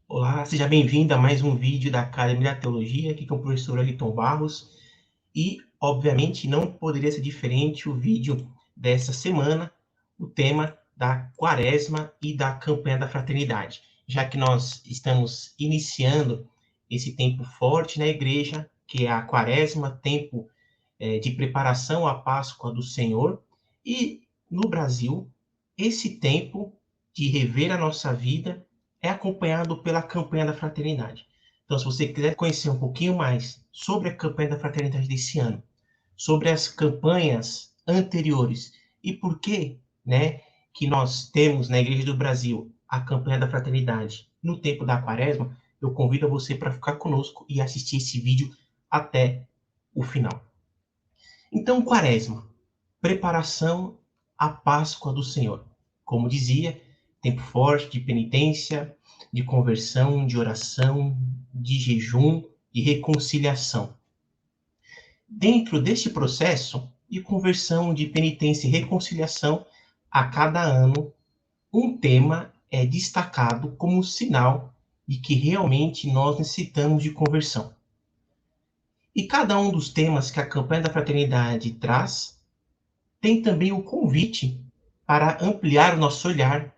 Olá, seja bem-vindo a mais um vídeo da Academia da Teologia, aqui com o professor Wellington Barros. E, obviamente, não poderia ser diferente o vídeo dessa semana, o tema da Quaresma e da campanha da fraternidade, já que nós estamos iniciando esse tempo forte na igreja, que é a Quaresma, tempo de preparação à Páscoa do Senhor, e no Brasil, esse tempo de rever a nossa vida é acompanhado pela campanha da fraternidade. Então, se você quiser conhecer um pouquinho mais sobre a campanha da fraternidade desse ano, sobre as campanhas anteriores e por que, né, que nós temos na Igreja do Brasil a campanha da fraternidade no tempo da Quaresma, eu convido você para ficar conosco e assistir esse vídeo até o final. Então, Quaresma, preparação à Páscoa do Senhor. Como dizia, tempo forte de penitência, de conversão, de oração, de jejum, de reconciliação. Dentro deste processo de conversão, de penitência e reconciliação, a cada ano, um tema é destacado como sinal de que realmente nós necessitamos de conversão. E cada um dos temas que a campanha da fraternidade traz tem também o convite para ampliar o nosso olhar,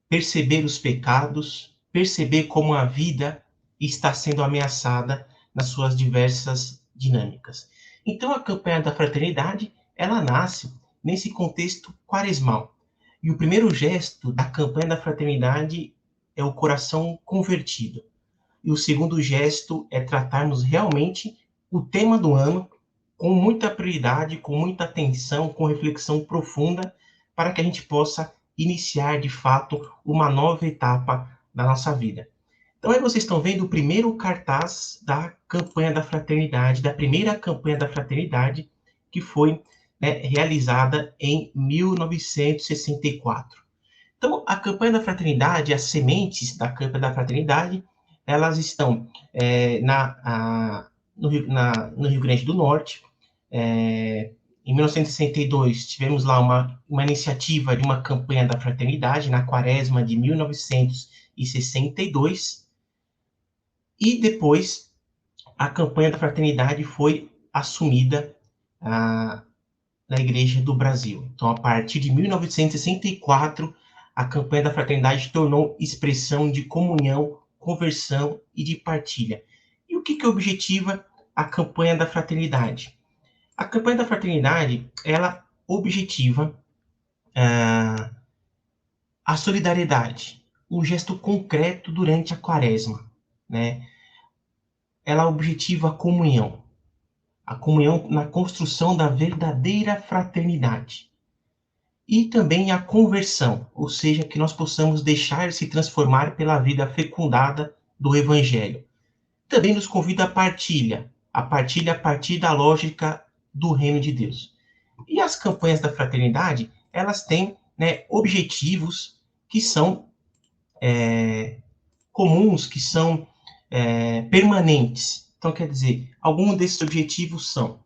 perceber os pecados, perceber como a vida está sendo ameaçada nas suas diversas dinâmicas. Então, a campanha da fraternidade, ela nasce nesse contexto quaresmal. E o primeiro gesto da campanha da fraternidade é o coração convertido. E o segundo gesto é tratarmos realmente o tema do ano com muita prioridade, com muita atenção, com reflexão profunda, para que a gente possa iniciar de fato uma nova etapa da nossa vida. Então aí vocês estão vendo o primeiro cartaz da campanha da fraternidade, da primeira campanha da fraternidade, que foi, né, realizada em 1964. Então, a campanha da fraternidade, as sementes da campanha da fraternidade, elas estão no Rio Grande do Norte. Em 1962, tivemos lá uma iniciativa de uma campanha da fraternidade, na Quaresma de 1962, e depois a campanha da fraternidade foi assumida ah, na Igreja do Brasil. Então, a partir de 1964, a campanha da fraternidade tornou expressão de comunhão, conversão e de partilha. E o que objetiva a campanha da fraternidade? A campanha da fraternidade, ela objetiva a solidariedade, um gesto concreto durante a quaresma, né? Ela objetiva a comunhão na construção da verdadeira fraternidade. E também a conversão, ou seja, que nós possamos deixar se transformar pela vida fecundada do Evangelho. Também nos convida a partilha a partir da lógica do reino de Deus. E as campanhas da fraternidade, elas têm, né, objetivos que são comuns, que são permanentes. Então, quer dizer, alguns desses objetivos são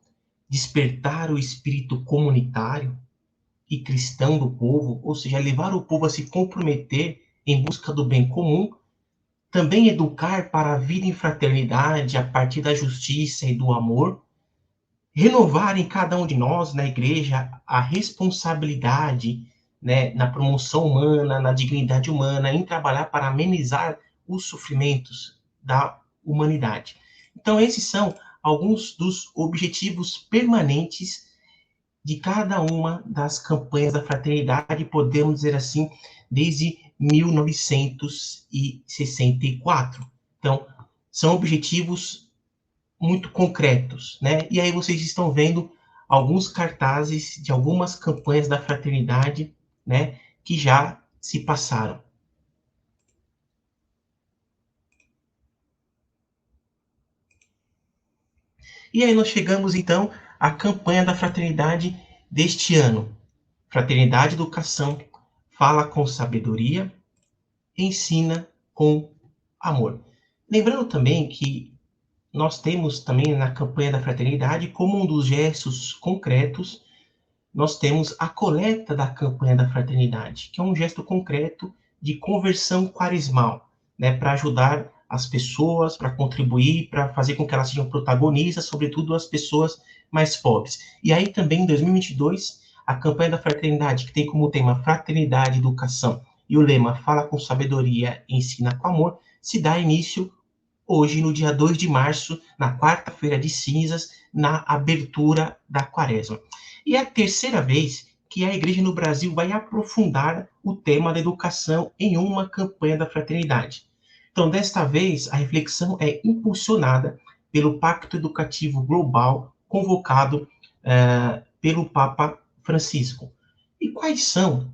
despertar o espírito comunitário e cristão do povo, ou seja, levar o povo a se comprometer em busca do bem comum, também educar para a vida em fraternidade a partir da justiça e do amor, renovar em cada um de nós, na igreja, a responsabilidade, né, na promoção humana, na dignidade humana, em trabalhar para amenizar os sofrimentos da humanidade. Então, esses são alguns dos objetivos permanentes de cada uma das campanhas da fraternidade, podemos dizer assim, desde 1964. Então, são objetivos muito concretos, né? E aí vocês estão vendo alguns cartazes de algumas campanhas da fraternidade, né, que já se passaram. E aí nós chegamos então à campanha da fraternidade deste ano. Fraternidade Educação fala com sabedoria, ensina com amor. Lembrando também que nós temos também na campanha da fraternidade, como um dos gestos concretos, nós temos a coleta da campanha da fraternidade, que é um gesto concreto de conversão quaresmal. né, para ajudar as pessoas, para contribuir, para fazer com que elas sejam protagonistas, sobretudo as pessoas mais pobres. E aí também, em 2022, a campanha da fraternidade, que tem como tema Fraternidade e Educação, e o lema Fala com Sabedoria, Ensina com Amor, se dá início hoje, no dia 2 de março, na quarta-feira de cinzas, na abertura da quaresma. E é a terceira vez que a igreja no Brasil vai aprofundar o tema da educação em uma campanha da fraternidade. Então, desta vez, a reflexão é impulsionada pelo Pacto Educativo Global, convocado pelo Papa Francisco. E quais são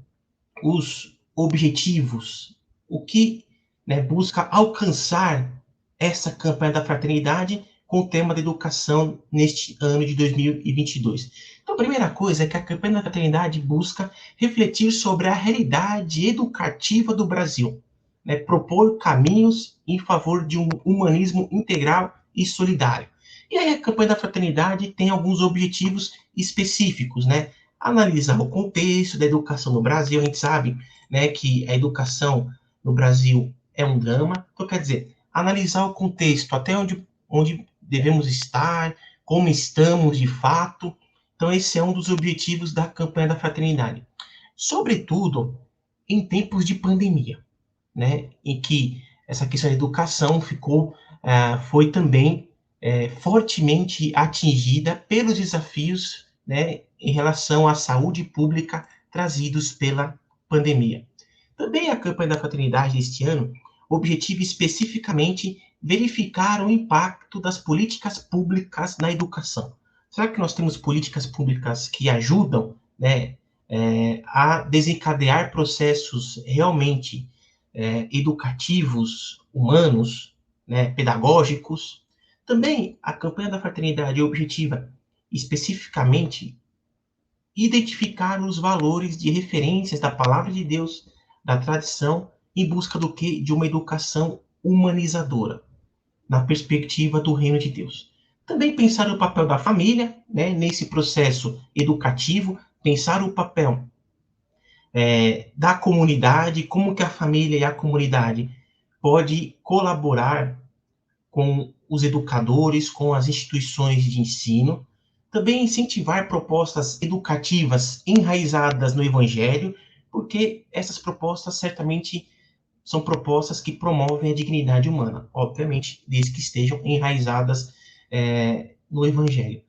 os objetivos, o que, né, busca alcançar essa campanha da fraternidade com o tema da educação neste ano de 2022. Então, a primeira coisa é que a campanha da fraternidade busca refletir sobre a realidade educativa do Brasil, né, propor caminhos em favor de um humanismo integral e solidário. E aí a campanha da fraternidade tem alguns objetivos específicos, né? Analisar o contexto da educação no Brasil, a gente sabe, né, que a educação no Brasil é um drama, então quer dizer, analisar o contexto, até onde devemos estar, como estamos de fato. Então, esse é um dos objetivos da campanha da fraternidade. Sobretudo em tempos de pandemia, né, em que essa questão da educação foi também fortemente atingida pelos desafios, né, em relação à saúde pública trazidos pela pandemia. Também a campanha da fraternidade deste ano objetiva especificamente verificar o impacto das políticas públicas na educação. Será que nós temos políticas públicas que ajudam, né, a desencadear processos realmente educativos, humanos, né, pedagógicos? Também a campanha da fraternidade objetiva especificamente identificar os valores de referências da palavra de Deus, da tradição, em busca do quê? De uma educação humanizadora, na perspectiva do reino de Deus. Também pensar o papel da família, né, nesse processo educativo, pensar o papel da comunidade, como que a família e a comunidade pode colaborar com os educadores, com as instituições de ensino, também incentivar propostas educativas enraizadas no Evangelho, porque essas propostas certamente são propostas que promovem a dignidade humana, obviamente, desde que estejam enraizadas no Evangelho.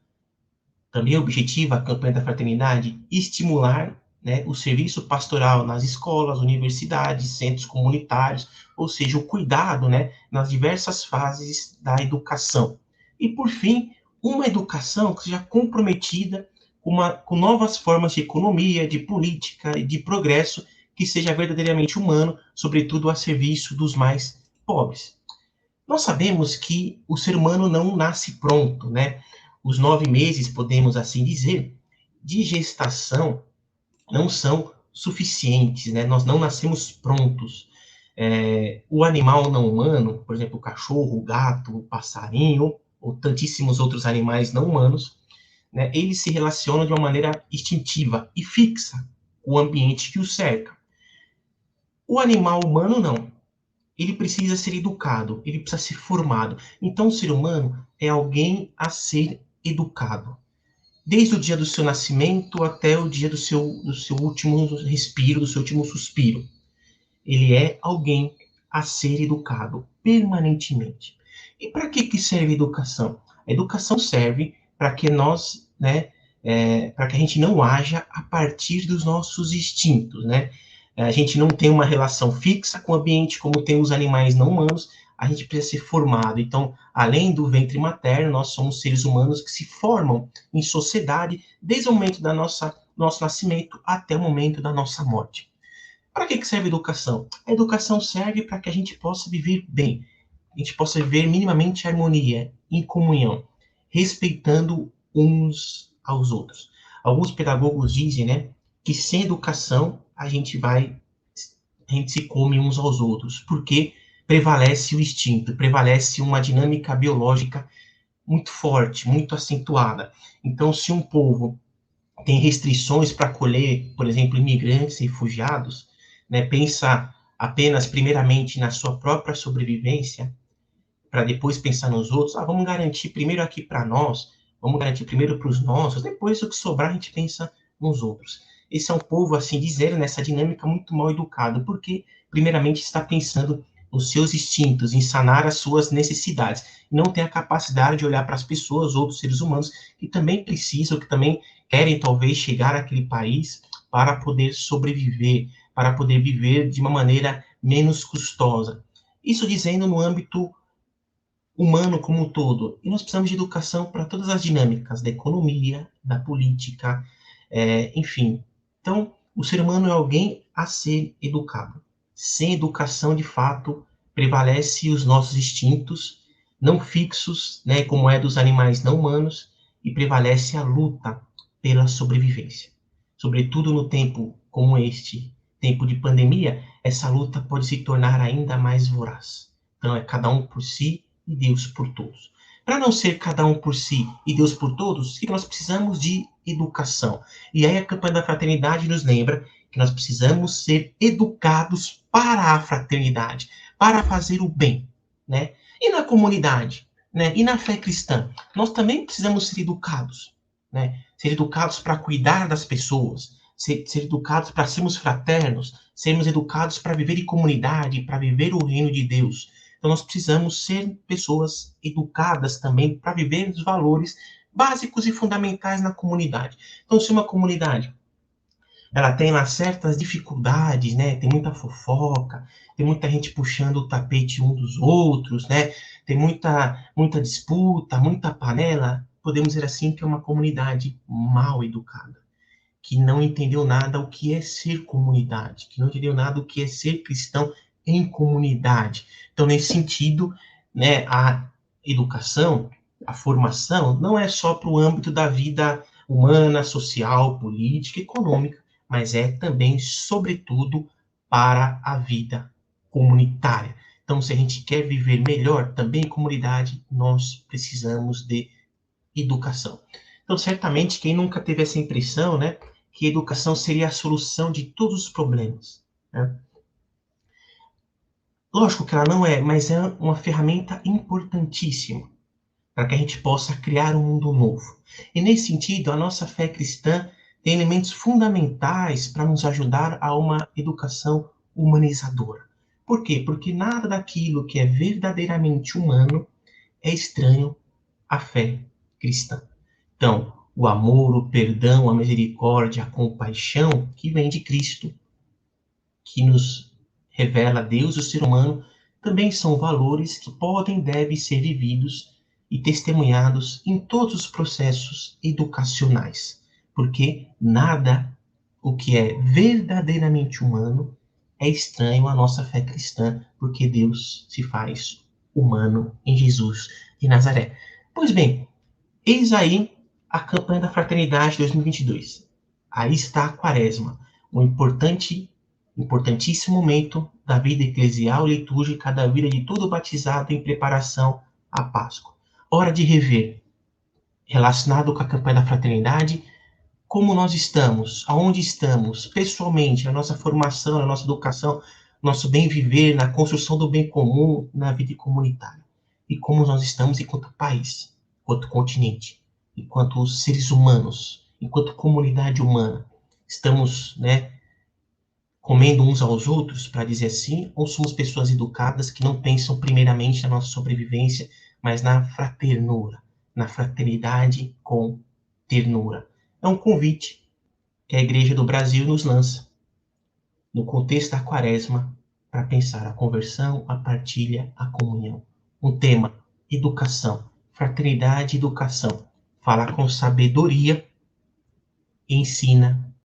Também objetiva a campanha da fraternidade estimular, né, o serviço pastoral nas escolas, universidades, centros comunitários, ou seja, o cuidado, né, nas diversas fases da educação. E, por fim, uma educação que seja comprometida com novas formas de economia, de política e de progresso, que seja verdadeiramente humano, sobretudo a serviço dos mais pobres. Nós sabemos que o ser humano não nasce pronto, né? Os 9 meses, podemos assim dizer, de gestação não são suficientes, né? Nós não nascemos prontos. O animal não humano, por exemplo, o cachorro, o gato, o passarinho, ou tantíssimos outros animais não humanos, né? Eles se relacionam de uma maneira instintiva e fixa com o ambiente que o cerca. O animal humano não. Ele precisa ser educado, ele precisa ser formado. Então, o ser humano é alguém a ser educado. Desde o dia do seu nascimento até o dia do seu último respiro, do seu último suspiro. Ele é alguém a ser educado permanentemente. E para que serve a educação? A educação serve para que nós, né, para que a gente não haja a partir dos nossos instintos, né? A gente não tem uma relação fixa com o ambiente como tem os animais não humanos, a gente precisa ser formado. Então, além do ventre materno, nós somos seres humanos que se formam em sociedade desde o momento da nosso nascimento até o momento da nossa morte. Para que serve a educação? A educação serve para que a gente possa viver bem, a gente possa viver minimamente harmonia, em comunhão, respeitando uns aos outros. Alguns pedagogos dizem, né, que sem educação a gente se come uns aos outros, porque prevalece o instinto, prevalece uma dinâmica biológica muito forte, muito acentuada. Então, se um povo tem restrições para acolher, por exemplo, imigrantes e refugiados, né, pensa apenas, primeiramente, na sua própria sobrevivência, para depois pensar nos outros. Vamos garantir primeiro aqui para nós, vamos garantir primeiro para os nossos, depois o que sobrar a gente pensa nos outros. Esse é um povo, assim dizer, nessa dinâmica muito mal educado, porque primeiramente está pensando nos seus instintos, em sanar as suas necessidades, e não tem a capacidade de olhar para as pessoas, outros seres humanos, que também precisam, que também querem talvez chegar àquele país para poder sobreviver, para poder viver de uma maneira menos custosa. Isso dizendo no âmbito humano como um todo. E nós precisamos de educação para todas as dinâmicas da economia, da política, enfim. Então, o ser humano é alguém a ser educado. Sem educação, de fato, prevalece os nossos instintos não fixos, né, como é dos animais não humanos, e prevalece a luta pela sobrevivência. Sobretudo no tempo como este, tempo de pandemia, essa luta pode se tornar ainda mais voraz. Então, é cada um por si e Deus por todos. Para não ser cada um por si e Deus por todos, nós precisamos de educação. E aí a campanha da fraternidade nos lembra que nós precisamos ser educados para a fraternidade, para fazer o bem, né? E na comunidade, né? E na fé cristã, nós também precisamos ser educados, né? Ser educados para cuidar das pessoas, ser educados para sermos fraternos, sermos educados para viver em comunidade, para viver o reino de Deus. Então, nós precisamos ser pessoas educadas também para viver os valores básicos e fundamentais na comunidade. Então, se uma comunidade ela tem lá certas dificuldades, né? Tem muita fofoca, tem muita gente puxando o tapete um dos outros, né? Tem muita disputa, muita panela. Podemos dizer assim que é uma comunidade mal educada, que não entendeu nada o que é ser comunidade, que não entendeu nada o que é ser cristão em comunidade. Então, nesse sentido, né, a educação, a formação, não é só para o âmbito da vida humana, social, política, econômica, mas é também, sobretudo, para a vida comunitária. Então, se a gente quer viver melhor também em comunidade, nós precisamos de educação. Então, certamente, quem nunca teve essa impressão, né, que a educação seria a solução de todos os problemas, né? Lógico que ela não é, mas é uma ferramenta importantíssima para que a gente possa criar um mundo novo. E nesse sentido, a nossa fé cristã tem elementos fundamentais para nos ajudar a uma educação humanizadora. Por quê? Porque nada daquilo que é verdadeiramente humano é estranho à fé cristã. Então, o amor, o perdão, a misericórdia, a compaixão que vem de Cristo, que nos revela Deus e o ser humano, também são valores que podem e devem ser vividos e testemunhados em todos os processos educacionais, porque nada o que é verdadeiramente humano é estranho à nossa fé cristã, porque Deus se faz humano em Jesus de Nazaré. Pois bem, eis aí a campanha da Fraternidade 2022. Aí está a Quaresma, um importantíssimo momento da vida eclesial e litúrgica da vida de todo batizado em preparação à Páscoa. Hora de rever, relacionado com a campanha da Fraternidade, como nós estamos, aonde estamos, pessoalmente, na nossa formação, na nossa educação, nosso bem viver, na construção do bem comum, na vida comunitária. E como nós estamos enquanto país, enquanto continente, enquanto seres humanos, enquanto comunidade humana. Estamos, né, comendo uns aos outros, para dizer assim, ou somos pessoas educadas que não pensam primeiramente na nossa sobrevivência, mas na fraternura, na fraternidade com ternura. É um convite que a Igreja do Brasil nos lança, no contexto da Quaresma, para pensar a conversão, a partilha, a comunhão. Um tema, educação, fraternidade e educação. Fala com sabedoria e ensina